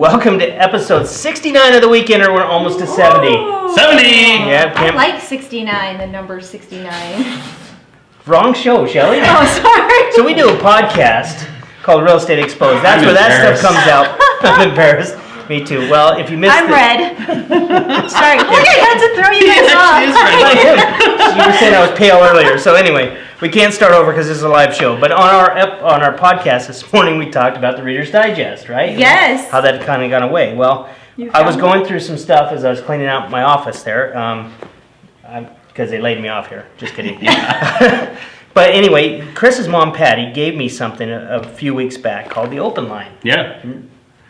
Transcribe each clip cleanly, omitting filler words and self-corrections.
Welcome to episode 69 of The Weekender. We're almost to 70. Whoa. 70! Yeah, I like 69, the number 69. Wrong show, Shelly. Oh, sorry. So we do a podcast called Real Estate Exposed. That's where that stuff comes out. I'm embarrassed. Me too. Well, if you missed I'm red. Sorry. Look, I had to throw you guys off. You were saying I was pale earlier. So anyway, we can't start over because this is a live show. But on our podcast this morning, we talked about the Reader's Digest, right? Yes. How that kind of got away. Well, I was going through some stuff as I was cleaning out my office there. Because they laid me off here. Just kidding. But anyway, Chris's mom, Patty, gave me something a few weeks back called the Open Line. Yeah.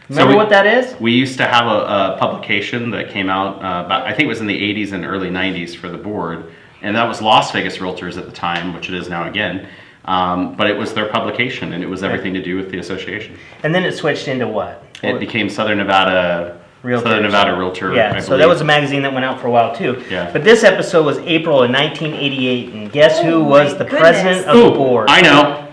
Remember what that is? We used to have a publication that came out, I think it was in the 80s and early 90s for the board. And that was Las Vegas Realtors at the time, which it is now again. But it was their publication, and it was everything to do with the association. And then it switched into what? It became Southern Nevada Realtor. Yeah, so that was a magazine that went out for a while too. Yeah. But this episode was April of 1988, and guess who was the president of the board? I know.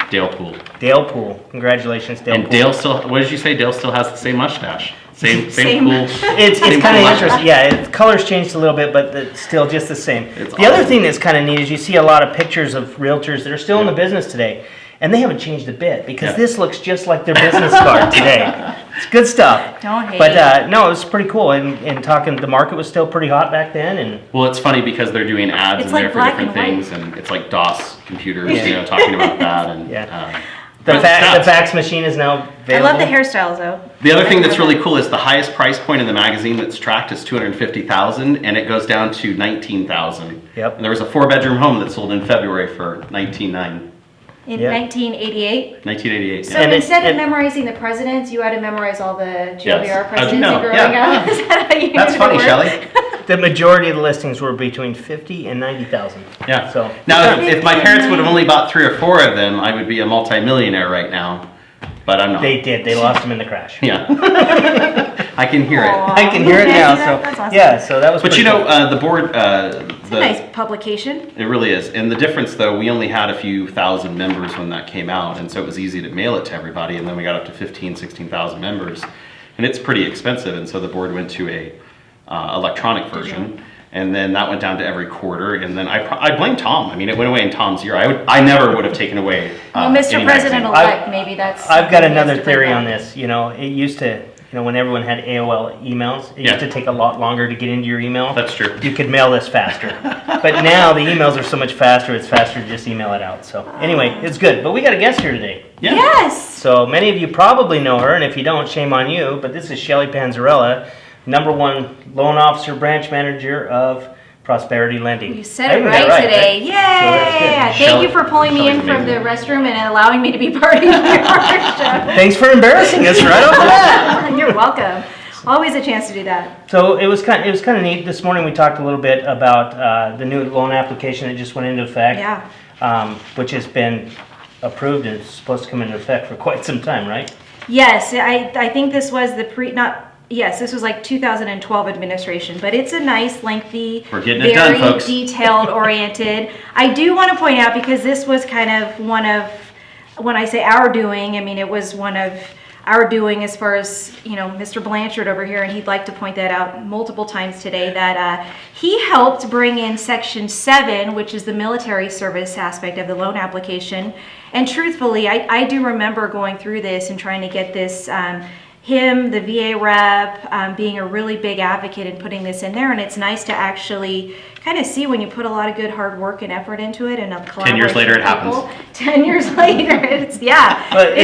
Dale Poole. Dale Poole. Congratulations, Dale Poole. And Dale still, what did you say? Dale still has the same mustache. Same Poole. It's kind of interesting. Yeah, colors changed a little bit, but it's still just the same. The other thing that's kind of neat is you see a lot of pictures of realtors that are still in the business today. And they haven't changed a bit because this looks just like their business card today. It's good stuff. Don't hate. But no, it was pretty cool. And talking, the market was still pretty hot back then. And well, it's funny because they're doing ads in there for different things, and it's like DOS computers, talking about that. And the fax machine is now available. I love the hairstyles though. The other thing that's really cool is the highest price point in the magazine that's tracked is $250,000, and it goes down to $19,000. Yep. And there was a 4-bedroom home that sold in February for $19,900. In 1988? 1988, So instead of memorizing the presidents, you had to memorize all the GLBR presidents growing up? Is that how you That's funny, Shelly. The majority of the listings were between 50 and 90,000. Yeah. So now, if my parents would have only bought 3 or 4 of them, I would be a multimillionaire right now. But I'm not. They did. They lost them in the crash. Yeah. I can hear it. I can hear it now. So that's awesome. yeah. So that was. But the board. It's a nice publication. It really is. And the difference, though, we only had a few thousand members when that came out, and so it was easy to mail it to everybody. And then we got up to 15,000, 16,000 members, and it's pretty expensive. And so the board went to a electronic version. And then that went down to every quarter, and then I blame Tom. I mean, it went away in Tom's year. I never would have taken away. Well, Mr. President-elect, maybe that's. I've got another theory on this. It used to, when everyone had AOL emails, it used to take a lot longer to get into your email. That's true. You could mail this faster, but now the emails are so much faster. It's faster to just email it out. So anyway, it's good. But we got a guest here today. Yeah. Yes. So many of you probably know her, and if you don't, shame on you. But this is Shelly Panzarella, #1 loan officer, branch manager of Prosperity Lending. You said it right today. Yay! So Thank you for pulling me in from the restroom and allowing me to be part of your show. Thanks for embarrassing us right off the bat. You're welcome. Always a chance to do that. So it was kind of neat. This morning we talked a little bit about the new loan application that just went into effect. Yeah. Which has been approved and is supposed to come into effect for quite some time, right? Yes, I think this was this was like 2012 administration, but it's a nice, lengthy, We're getting it done, folks. detailed oriented. I do want to point out, because this was kind of one of, when I say our doing, I mean it was one of our doing as far as, Mr. Blanchard over here, and he'd like to point that out multiple times today, that he helped bring in Section 7, which is the military service aspect of the loan application. And truthfully, I do remember going through this and trying to get this, him, the VA rep, being a really big advocate in putting this in there. And it's nice to actually kind of see when you put a lot of good hard work and effort into it, and a collaboration. 10 years later it happens. 10 years later, it's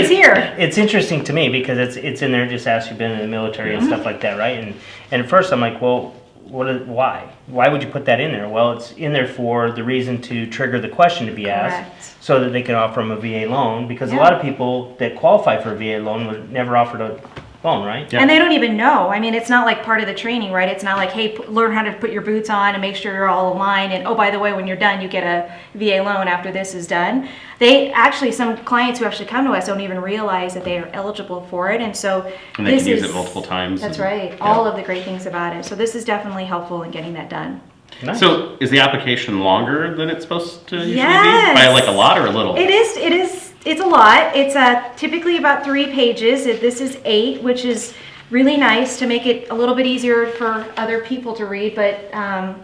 here. It's interesting to me because it's in there, just as you've been in the military and stuff like that, right? And at first I'm like, well, why? Why would you put that in there? Well, it's in there for the reason to trigger the question to be asked, so that they can offer them a VA loan, because a lot of people that qualify for a VA loan were never offered a loan, right? Yeah. And they don't even know. I mean, it's not like part of the training, right? It's not like, hey, learn how to put your boots on and make sure you're all aligned. And oh, by the way, when you're done, you get a VA loan after this is done. Some clients who actually come to us don't even realize that they are eligible for it. And so and they can use it multiple times. That's right. Yeah. All of the great things about it. So this is definitely helpful in getting that done. Nice. So is the application longer than it's supposed to usually be? By like a lot or a little? It is it's a lot. It's typically about 3 pages. This is 8, which is really nice to make it a little bit easier for other people to read. But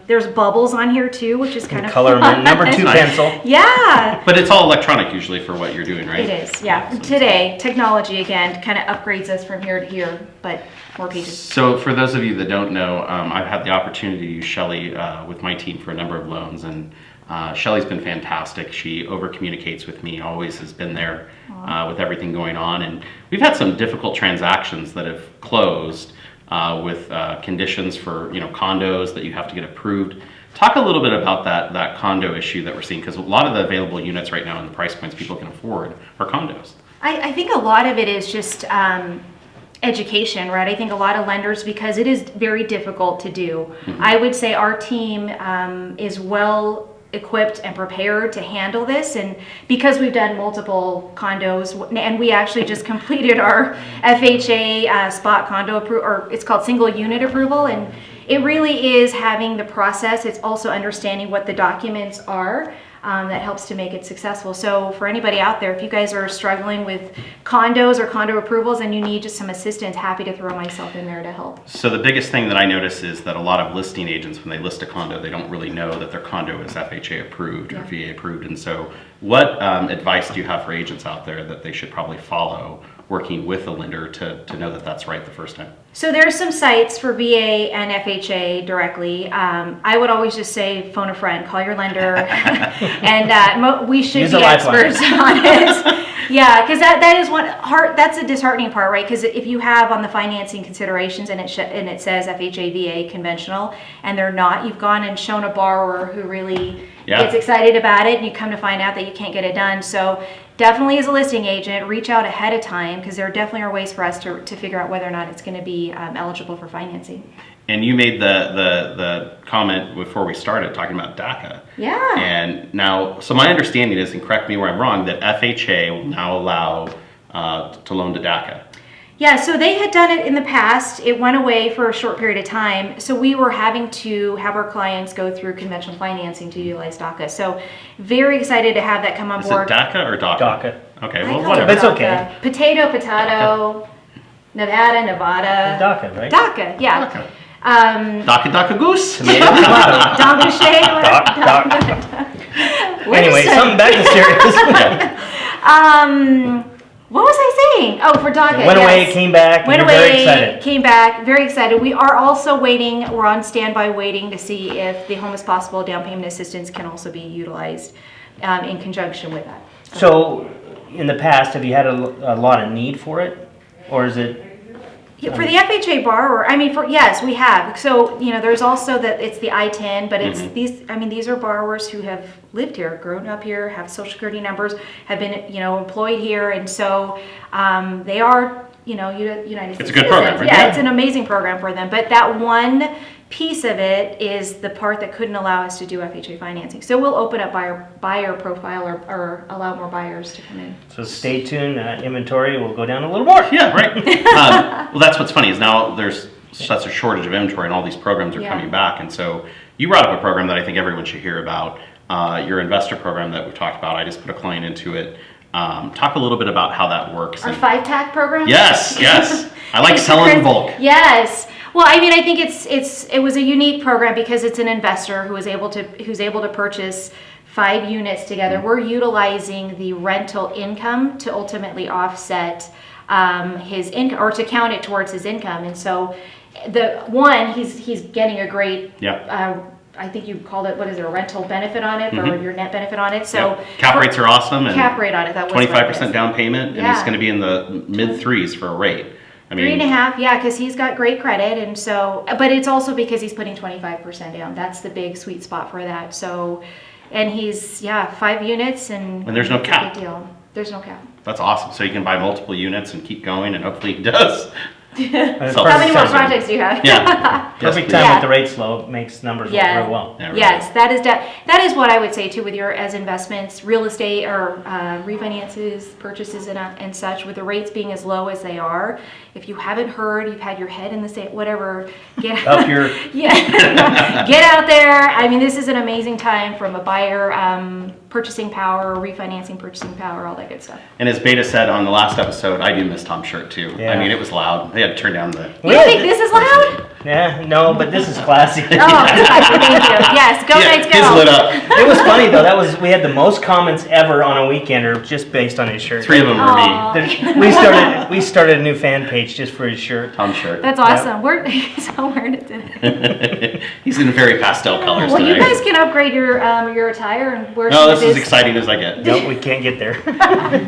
there's bubbles on here too, which is kind of Color fun. number 2 Nice. pencil. Yeah. But it's all electronic usually for what you're doing, right? It is, yeah. Today, technology again kind of upgrades us from here to here, but more pages. So for those of you that don't know, I've had the opportunity to use Shelly with my team for a number of loans, and Shelly's been fantastic. She over communicates with me, always has been there with everything going on, and we've had some difficult transactions that have closed with conditions for condos that you have to get approved. Talk a little bit about that condo issue that we're seeing, because a lot of the available units right now and the price points people can afford are condos. I think a lot of it is just education, right? I think a lot of lenders, because it is very difficult to do. I would say our team is well equipped and prepared to handle this, and because we've done multiple condos, and we actually just completed our FHA spot condo approval, or it's called single unit approval, and it really is having the process. It's also understanding what the documents are that helps to make it successful. So for anybody out there, if you guys are struggling with condos or condo approvals and you need just some assistance, happy to throw myself in there to help. So the biggest thing that I notice is that a lot of listing agents, when they list a condo, they don't really know that their condo is FHA approved or VA approved. And so what advice do you have for agents out there that they should probably follow working with a lender to know that that's right the first time? So there's some sites for VA and FHA directly. I would always just say phone a friend, call your lender, and we should be experts on it. Yeah, because that is that's a disheartening part, right? Because if you have on the financing considerations and it says FHA, VA, conventional, and they're not, you've gone and shown a borrower who really gets excited about it, and you come to find out that you can't get it done. So definitely as a listing agent, reach out ahead of time, because there definitely are ways for us to figure out whether or not it's going to be eligible for financing. And you made the comment before we started talking about DACA. Yeah. And now, so my understanding is, and correct me where I'm wrong, that FHA will now allow to loan to DACA. Yeah, so they had done it in the past. It went away for a short period of time. So we were having to have our clients go through conventional financing to utilize DACA. So very excited to have that come on board. Is it DACA or DACA? DACA. Okay, I well, call whatever. it It's okay. Potato, Nevada. DACA, right? DACA, yeah. DACA. DACA goose. Anyway, something back to serious. What was I saying? Oh, for DACA. Went away, came back, and you're very excited. Came back, very excited. We are also waiting, we're on standby waiting to see if the Home is Possible down payment assistance can also be utilized in conjunction with that. So, in the past, have you had a lot of need for it? Or is it? Yeah, for the FHA borrower, yes, we have. So, there's also that it's the I-10, but it's these are borrowers who have lived here, grown up here, have social security numbers, have been, employed here. And so they are, United States It's a good program, right? Yeah, it's an amazing program for them. But that one piece of it is the part that couldn't allow us to do FHA financing. So we'll open up buyer profile or allow more buyers to come in. So stay tuned, inventory will go down a little more. Yeah, right. Well, that's what's funny is now there's such a shortage of inventory and all these programs are coming back. And so you brought up a program that I think everyone should hear about, your investor program that we talked about. I just put a client into it. Talk a little bit about how that works. Our 5-pack program? Yes. I like selling in bulk. Yes. Well, I think it was a unique program because it's an investor who's able to purchase 5 units together. We're utilizing the rental income to ultimately offset his income, or to count it towards his income. And so he's getting a great I think you called it, a rental benefit on it, or your net benefit on it. So cap rates are awesome, and cap rate on it, that was 25% down payment, and he's going to be in the mid 3s for a rate. 3.5, because he's got great credit, and so, but it's also because he's putting 25% down. That's the big sweet spot for that. So, and he's 5 units, and there's no cap. Big deal. There's no cap. That's awesome. So you can buy multiple units and keep going, and hopefully he does. How many more projects do you have? Yeah. Perfect time with the rates low, makes numbers work real well. Yeah, yes, that is what I would say too with your as investments, real estate or refinances, purchases and such. With the rates being as low as they are, if you haven't heard, you've had your head in the sand, whatever, get up your get out there. This is an amazing time from a buyer purchasing power, refinancing purchasing power, all that good stuff. And as Beta said on the last episode, I do miss Tom's shirt too. Yeah. I mean, it was loud. They had to turn down the... You don't think this is loud? Yeah, no, but this is classy. Oh, thank you. Yes, go Knights, go. He's lit up. It was funny though. We had the most comments ever on a weekender just based on his shirt. 3 of them were me. Aw. We started a new fan page just for his shirt. Tom's shirt. That's awesome. He's all wearing it today. He's in very pastel colors Well, today. you guys can upgrade your attire and wear No, some this of is his. exciting as I get. Nope, we can't get there.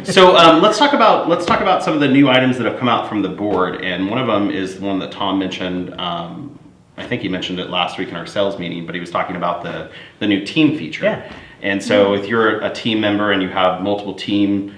So let's talk about some of the new items that have come out from the board, and one of them is the one that Tom mentioned. I think he mentioned it last week in our sales meeting, but he was talking about the new team feature. Yeah. And so if you're a team member and you have multiple team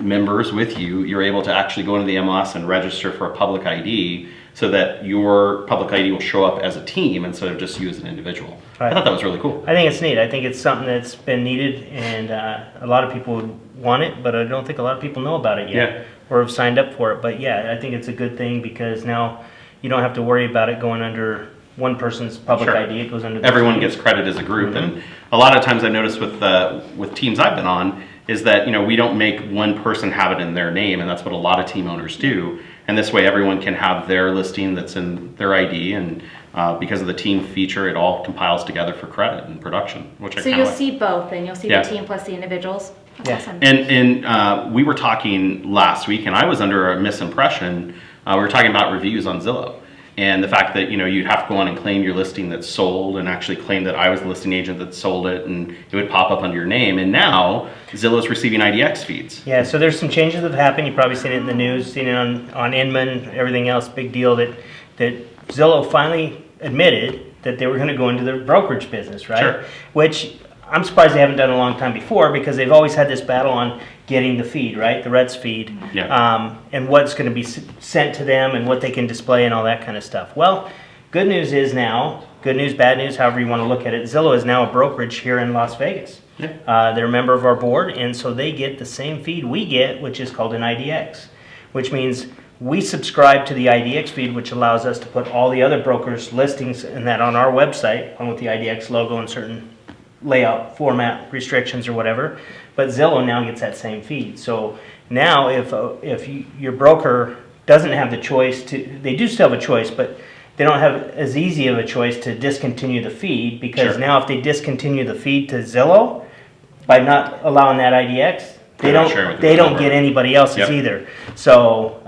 members with you, you're able to actually go into the MLS and register for a public ID so that your public ID will show up as a team instead of just you as an individual. Right. I thought that was really cool. I think it's neat. I think it's something that's been needed, and a lot of people would want it, but I don't think a lot of people know about it yet Yeah. or have signed up for it. But yeah, I think it's a good thing because now you don't have to worry about it going under one person's public Sure. ID. It goes under the Everyone team. gets credit as a group, Mm-hmm. and a lot of times I've noticed with teams I've been on is that we don't make one person have it in their name, and that's what a lot of team owners do. And this way, everyone can have their listing that's in their ID, and because of the team feature, it all compiles together for credit and production, which I So kind you'll of like. see both, and you'll see Yeah. the team plus the individuals. That's Yeah. awesome. And we were talking last week, and I was under a misimpression. We were talking about reviews on Zillow. And the fact that you'd have to go on and claim your listing that's sold, and actually claim that I was the listing agent that sold it, and it would pop up under your name. And now Zillow's receiving IDX feeds. Yeah, so there's some changes that have happened. You've probably seen it in the news, seen it on Inman, everything else. Big deal that Zillow finally admitted that they were going to go into the brokerage business, right? Sure. Which I'm surprised they haven't done a long time before, because they've always had this battle on getting the feed, right? The Reds feed, Yeah. and what's going to be sent to them and what they can display and all that kind of stuff. Well, good news is now, good news, bad news, however you want to look at it, Zillow is now a brokerage here in Las Vegas. Yeah. They're a member of our board, and so they get the same feed we get, which is called an IDX, which means we subscribe to the IDX feed, which allows us to put all the other brokers' listings and that on our website, along with the IDX logo and certain layout, format restrictions or whatever. But Zillow now gets that same feed. So now if your broker doesn't have the choice they do still have a choice, but they don't have as easy of a choice to discontinue the feed, because Sure. now if they discontinue the feed to Zillow, by not allowing that IDX, they They're not sharing with the don't broker. get anybody else's Yep. either. So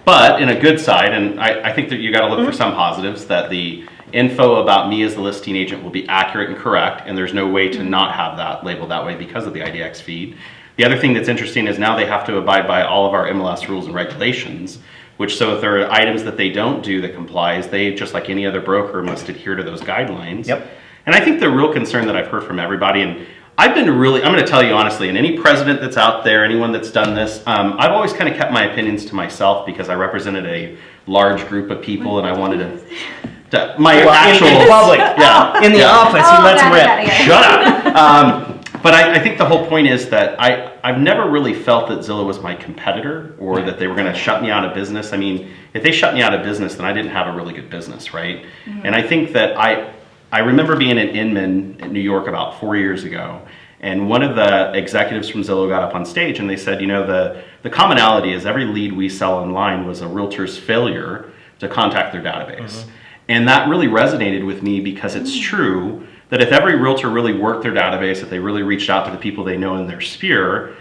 But in a good side, and I think that you got to look for some positives, that the info about me as the listing agent will be accurate and correct, and there's no way to not have that labeled that way because of the IDX feed. The other thing that's interesting is now they have to abide by all of our MLS rules and regulations, which so if there are items that they don't do that complies, they, just like any other broker, must adhere to those guidelines. Yep. And I think the real concern that I've heard from everybody, and I'm going to tell you honestly, and any president that's out there, anyone that's done this, I've always kind of kept my opinions to myself because I represented a large group of people, and I wanted my actual in public, yeah, in the yeah. office, he lets them got rip. it. Shut up. But I think the whole point is that I've never really felt that Zillow was my competitor, or that they were going to shut me out of business. I mean, if they shut me out of business, then I didn't have a really good business, right? Mm-hmm. And I think that I remember being in Inman in New York about 4 years ago, and one of the executives from Zillow got up on stage and they said, the commonality is every lead we sell online was a realtor's failure to contact their database. Mm-hmm. And that really resonated with me, because it's true that if every realtor really worked their database, if they really reached out to the people they know in their sphere,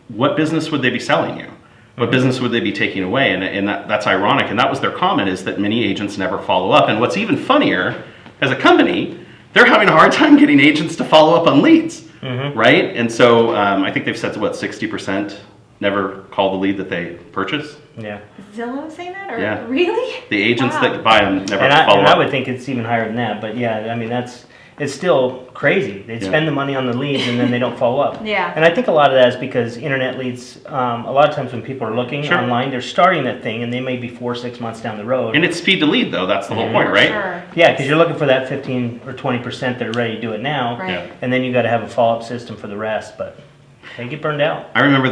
what business would they be selling you? What business would they be taking away? And that's ironic. And that was their comment, is that many agents never follow up. And what's even funnier, as a company, they're having a hard time getting agents to follow up on leads, right? And so I think they've said, 60% never call the lead that they purchase? Yeah. Zillow saying that? Or Yeah. really? The agents Wow. that buy them never And follow I up. would think it's even higher than that, but yeah, I mean, it's still crazy. They spend the money on the leads and then they don't follow up. Yeah. And I think a lot of that is because internet leads, a lot of times when people are looking Sure. online, they're starting that thing and they may be 4 or 6 months down the road. And it's speed to lead, though. That's the whole point, right? Sure. Yeah, because you're looking for that 15 or 20% that are ready to do it now. Right. Yeah. And then you got to have a follow-up system for the rest, but they get burned out. I remember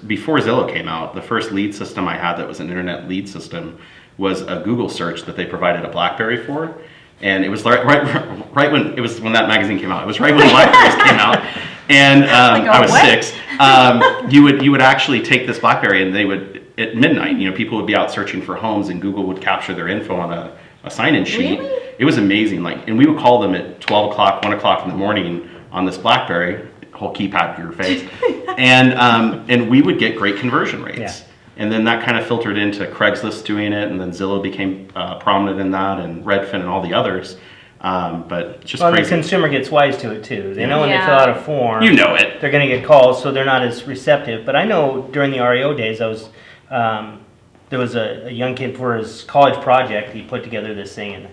before Zillow came out, the first lead system I had that was an internet lead system was a Google search that they provided a BlackBerry for. And it was right when it was when that magazine came out. It was right when Blackberries came out, and I was 6. You would actually take this BlackBerry, and they would at midnight. People would be out searching for homes, and Google would capture their info on a sign-in sheet. Really? It was amazing. And we would call them at 12 o'clock, 1 o'clock in the morning on this BlackBerry, whole keypad to your face, and we would get great conversion rates. Yeah. And then that kind of filtered into Craigslist doing it, and then Zillow became prominent in that, and Redfin and all the others. But just well, crazy. the consumer gets wise to it too. They know when they Yeah. fill out a form, You know it. they're going to get calls, so they're not as receptive. But I know during the REO days, there was a young kid for his college project. He put together this thing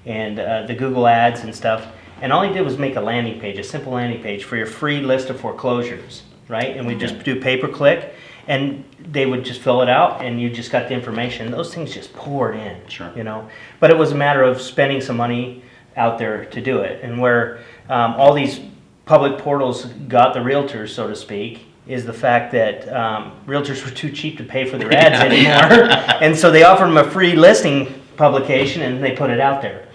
and the Google ads and stuff. And all he did was make a landing page, a simple landing page for your free list of foreclosures, right? And we just do pay-per-click, and they would just fill it out, and you just got the information. Those things just poured in, Sure. But it was a matter of spending some money out there to do it. And where all these public portals got the realtors, so to speak, is the fact that realtors were too cheap to pay for their ads anymore. And so they offered them a free listing publication, and they put it out there.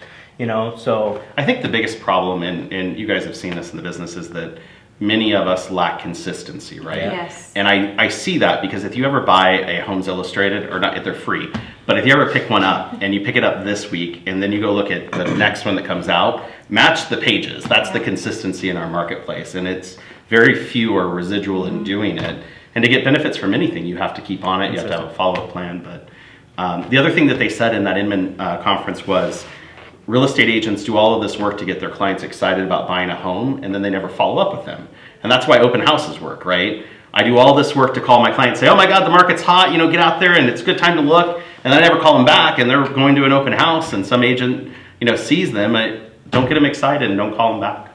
So I think the biggest problem, and you guys have seen this in the business, is that many of us lack consistency, right? Yes. And I see that because if you ever buy a Homes Illustrated, or not, they're free, but if you ever pick one up and you pick it up this week and then you go look at the next one that comes out, match the pages. That's the consistency in our marketplace, and it's very few are residual in doing it. And to get benefits from anything, you have to keep on it. You have to have a follow-up plan. But the other thing that they said in that Inman conference was, real estate agents do all of this work to get their clients excited about buying a home, and then they never follow up with them. And that's why open houses work, right? I do all this work to call my clients, say, oh my God, the market's hot, get out there and it's a good time to look. And then I never call them back, and they're going to an open house, and some agent, sees them. I don't get them excited and don't call them back.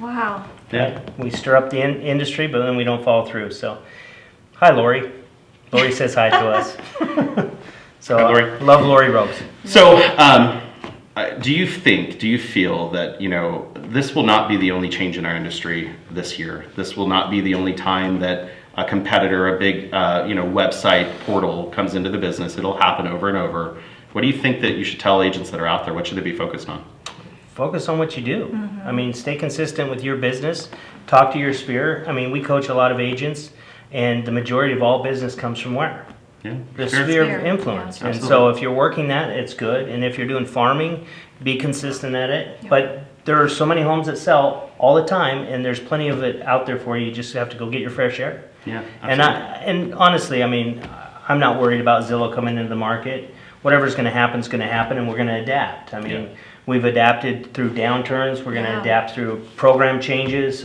Wow. Yeah. we stir up the industry, but then we don't follow through. So, hi, Lori. Lori says hi to us. So, Hi, Lori. Love Lori Ropes. So, do you feel that, this will not be the only change in our industry this year? This will not be the only time that a competitor, a big, website portal comes into the business. It'll happen over and over. What do you think that you should tell agents that are out there? What should they be focused on? Focus on what you do. I mean, stay consistent with your business. Talk to your sphere. I mean, we coach a lot of agents, and the majority of all business comes from where? Yeah. The Sure. sphere of influence. Yeah. And so if you're working that, it's good. And if you're doing farming, be consistent at it. Yeah. But there are so many homes that sell all the time, and there's plenty of it out there for you. You just have to go get your fair share. Yeah. And honestly, I mean, I'm not worried about Zillow coming into the market. Whatever's going to happen is going to happen, and we're going to adapt. I mean, we've adapted through downturns. We're going to adapt through program changes.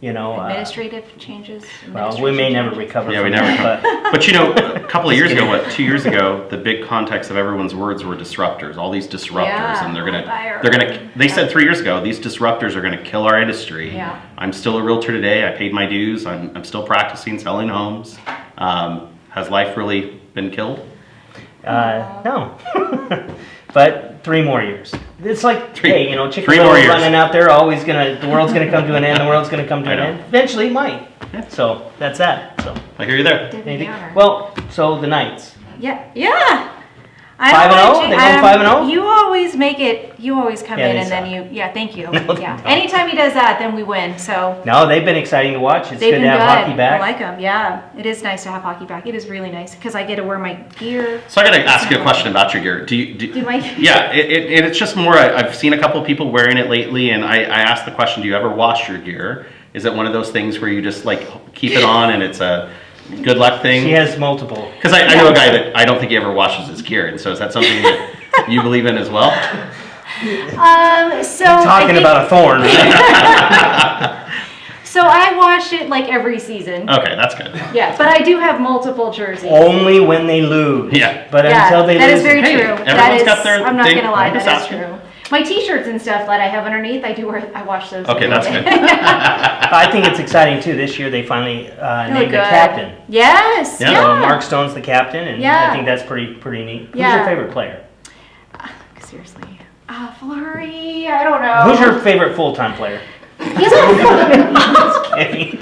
Administrative changes. Well, we may never recover. Yeah, from we never that, but But a couple of years ago, 2 years ago, the big context of everyone's words were disruptors. All these disruptors, Yeah. and they said 3 years ago, these disruptors are gonna kill our industry. Yeah. I'm still a realtor today. I paid my dues. I'm still practicing selling homes. Has life really been killed? no. But 3 more years. It's like, hey, Chicken 3 more Little years. running out there, the world's gonna come to an end. The world's gonna come to an I know. end. Eventually, it might. So that's that. So I hear you there. maybe. Well, so the Knights. Yeah. 5-0? They won 5-0? You always make it. You always come Yeah, in they and then suck. you. Yeah, thank you. No, they Yeah. don't. Anytime he does that, then we win. So No, they've been exciting to watch. It's they've good been to good. have hockey back. I like them. Yeah, it is nice to have hockey back. It is really nice because I get to wear my gear. So I got to ask you a question about your gear. Do my Yeah, and it's just more. I've seen a couple of people wearing it lately, and I asked the question: do you ever wash your gear? Is it one of those things where you just keep it on and it's a good luck thing? She has multiple. Because I know a guy that I don't think he ever washes his gear, and so is that something that you believe in as well? So I Talking think- about a thorn. Right? So I wash it like every season. Okay, that's good. Yeah, but I do have multiple jerseys. Only when they lose. Yeah. But Yeah, until they that lose. is very Hey, true. everyone's That is, got their I'm not thing. gonna lie, I'm just that is asking. true. My t-shirts and stuff that I have underneath, I wash those. Okay, that's good. I think it's exciting too. This year they finally named the good. captain. Yes. Yeah. Yeah. So Mark Stone's the captain, and Yeah. I think that's pretty neat. Who's Yeah. your favorite player? Seriously. Flurry. I don't know. Who's your favorite full-time player? He's a Just kidding.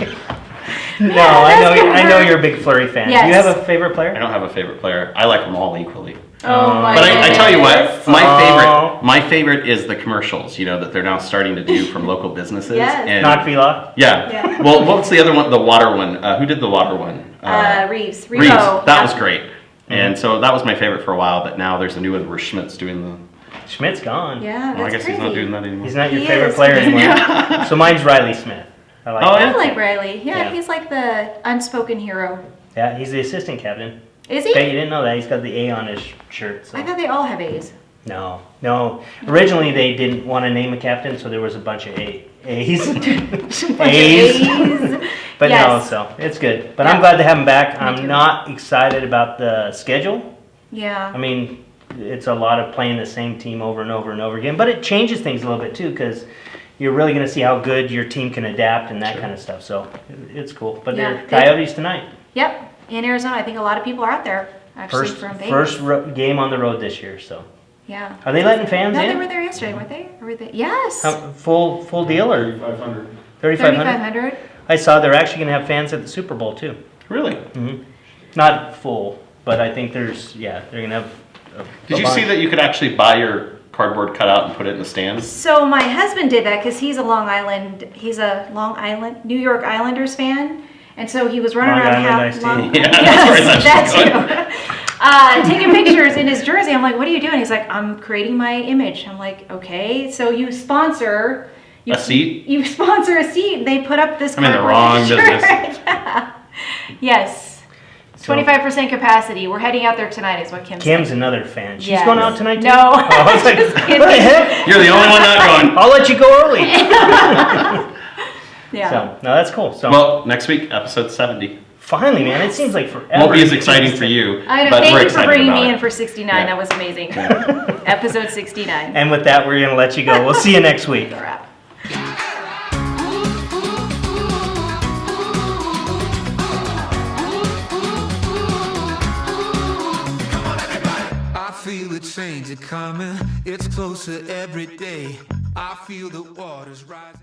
No, that's gonna I know hurt. you're a big Flurry fan. Yes. Do you have a favorite I player? don't have a favorite player. I like them all equally. Oh my But I tell you what, goodness. my favorite, My favorite is the commercials, that they're now starting to do from local businesses. Yes. And Knock-Vila? yeah. Well, what's the other one? The water one. Who did the water one? Reeves. Reeves. Rebo. That was great. And so that was my favorite for a while, but now there's a new one where Schmidt's doing the... Schmidt's gone. Yeah, that's Well, I guess crazy. he's not doing that anymore. He's not your He favorite is. player anymore. So mine's Riley Smith. I like Oh, that. I like Riley. Yeah, Yeah. he's like the unspoken hero. Yeah, he's the assistant captain. Is he? Bet you didn't know that. He's got the A on his shirt. So. I thought they all have A's. No. Originally, they didn't want to name a captain, so there was a bunch of A's. A's. But Yes. no, so it's good. But Yeah. I'm glad to have him back. Me I'm too. not excited about the schedule. Yeah. I mean, it's a lot of playing the same team over and over and over again. But it changes things a little bit too, because you're really going to see how good your team can adapt and that kind of stuff. So it's cool. But Yeah. they're Coyotes tonight. Yep. In Arizona, I think a lot of people are out there actually from Vegas. Game on the road this year. So Yeah. are they letting fans No, they in? were there yesterday, weren't they? Or were they? Yes. Full deal or 3,500. 3,500? 3,500. I saw they're actually going to have fans at the Super Bowl too. Really? Not full, but I think they're going to have. Did you see that you could actually buy your cardboard cutout and put it in the stands? So my husband did that because he's a New York Islanders fan. And so he was running Long around Island half iced long, tea. Yeah, that's where yes, that's that too. Taking pictures in his jersey. I'm like, what are you doing? He's like, I'm creating my image. I'm like, okay. So you sponsor A seat? You sponsor a seat. And they put up this. I'm in the cardboard wrong picture. business. Yeah. Yes. So- 25% capacity. We're heading out there tonight, is what Kim said. Kim's another fan. She's Yes. going out tonight too? No. Oh, I was like, Just what kidding. the heck? You're the only one not going. I'll let you go early. Yeah. So, no, that's cool. So, Well, next week, episode 70. finally, man, it seems like forever. Won't be as exciting for you, I know. but Thank we're you for excited bringing about me it. in for 69. Yeah. That was amazing. Episode 69. And with that, we're going to let you go. We'll see you next week. A wrap. I feel the change coming, it's closer every day. I feel the waters rising.